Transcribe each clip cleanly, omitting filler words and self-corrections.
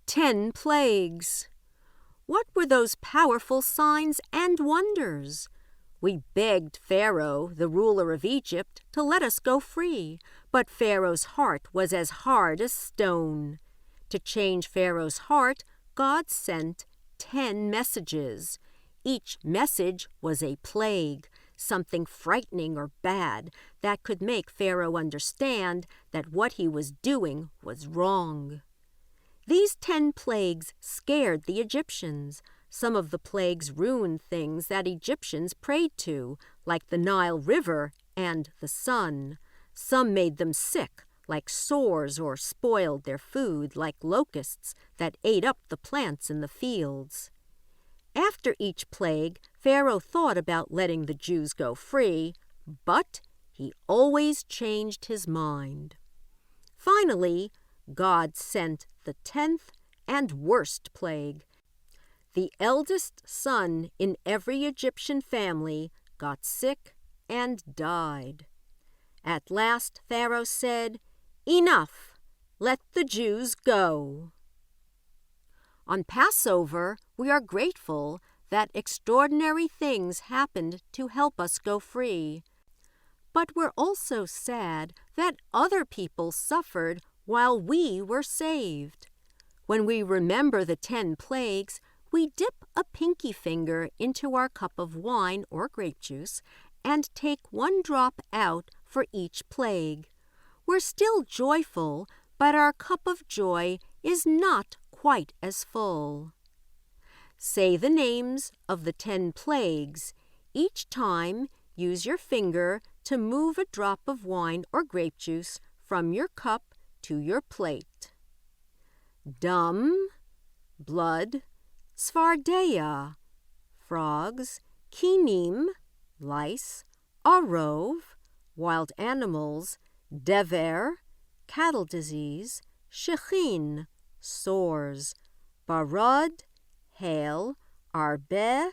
10 plagues. What were those powerful signs and wonders? We begged Pharaoh, the ruler of Egypt, to let us go free, but Pharaoh's heart was as hard as stone. To change Pharaoh's heart, God sent 10 messages. Each message was a plague, something frightening or bad that could make Pharaoh understand that what he was doing was wrong. These 10 plagues scared the Egyptians. Some of the plagues ruined things that Egyptians prayed to, like the Nile River and the sun. Some made them sick, like sores, or spoiled their food, like locusts that ate up the plants in the fields. After each plague, Pharaoh thought about letting the Jews go free, but he always changed his mind. Finally, God sent the 10th and worst plague. The eldest son in every Egyptian family got sick and died. At last Pharaoh said, "Enough! Let the Jews go." On Passover, we are grateful that extraordinary things happened to help us go free. But we're also sad that other people suffered while we were saved. When we remember the 10 plagues, we dip a pinky finger into our cup of wine or grape juice and take 1 drop out for each plague. We're still joyful, but our cup of joy is not quite as full. Say the names of the 10 plagues. Each time, use your finger to move a drop of wine or grape juice from your cup to your plate. Dum, blood, Svardeya, frogs, Kinim, lice, Arov, wild animals, Dever, cattle disease, Shechin, sores, Barad, hail, Arbe,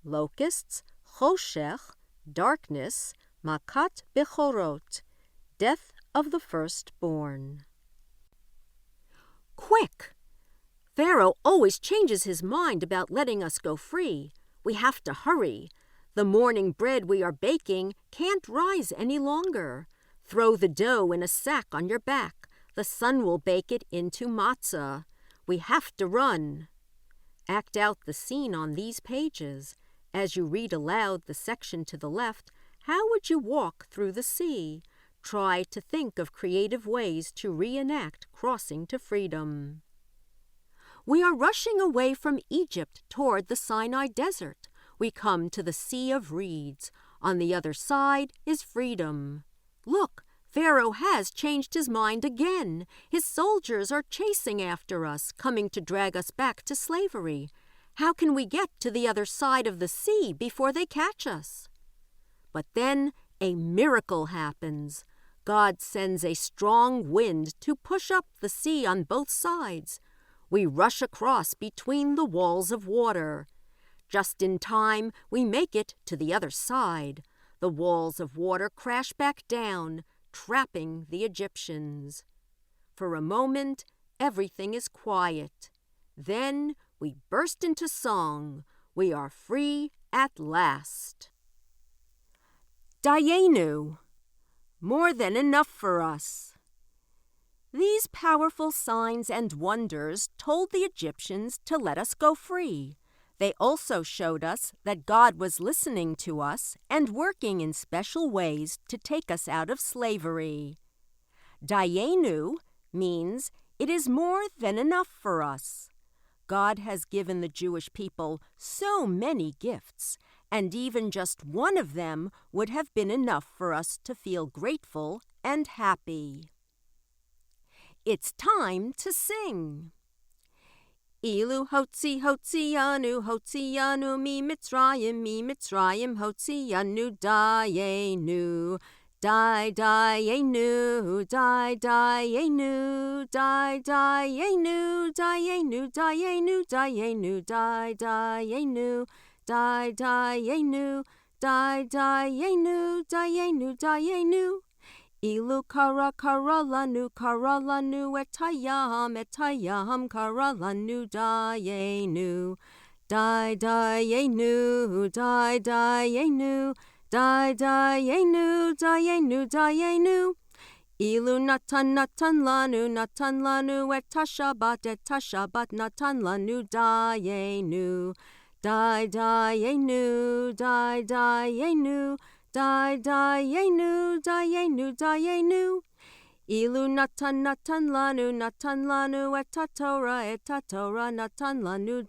locusts, Choshech, darkness, Makat Bechorot, death of the firstborn. Quick! Pharaoh always changes his mind about letting us go free. We have to hurry. The morning bread we are baking can't rise any longer. Throw the dough in a sack on your back. The sun will bake it into matzah. We have to run. Act out the scene on these pages. As you read aloud the section to the left, how would you walk through the sea? Try to think of creative ways to reenact crossing to freedom. We are rushing away from Egypt toward the Sinai Desert. We come to the Sea of Reeds. On the other side is freedom. Look, Pharaoh has changed his mind again. His soldiers are chasing after us, coming to drag us back to slavery. How can we get to the other side of the sea before they catch us? But then a miracle happens. God sends a strong wind to push up the sea on both sides. We rush across between the walls of water. Just in time, we make it to the other side. The walls of water crash back down, trapping the Egyptians. For a moment, everything is quiet. Then we burst into song. We are free at last. Dayenu, more than enough for us. These powerful signs and wonders told the Egyptians to let us go free. They also showed us that God was listening to us and working in special ways to take us out of slavery. Dayenu means it is more than enough for us. God has given the Jewish people so many gifts, and even just one of them would have been enough for us to feel grateful and happy. It's time to sing. Ilu hotzianu mi Mitzrayim hotzianu dayenu. Dayenu, dayenu, dayenu, dayenu, dayenu, dayenu, dayenu, dayenu, dayenu, dayenu, dayenu. Ilu kara lanu etayam kara lanu dayenu. Dayenu, dayenu, dayenu. Ilu natan lanu etashabat natan lanu dayenu. Dayenu, dayenu. Ilu natan lanu etatora natan lanu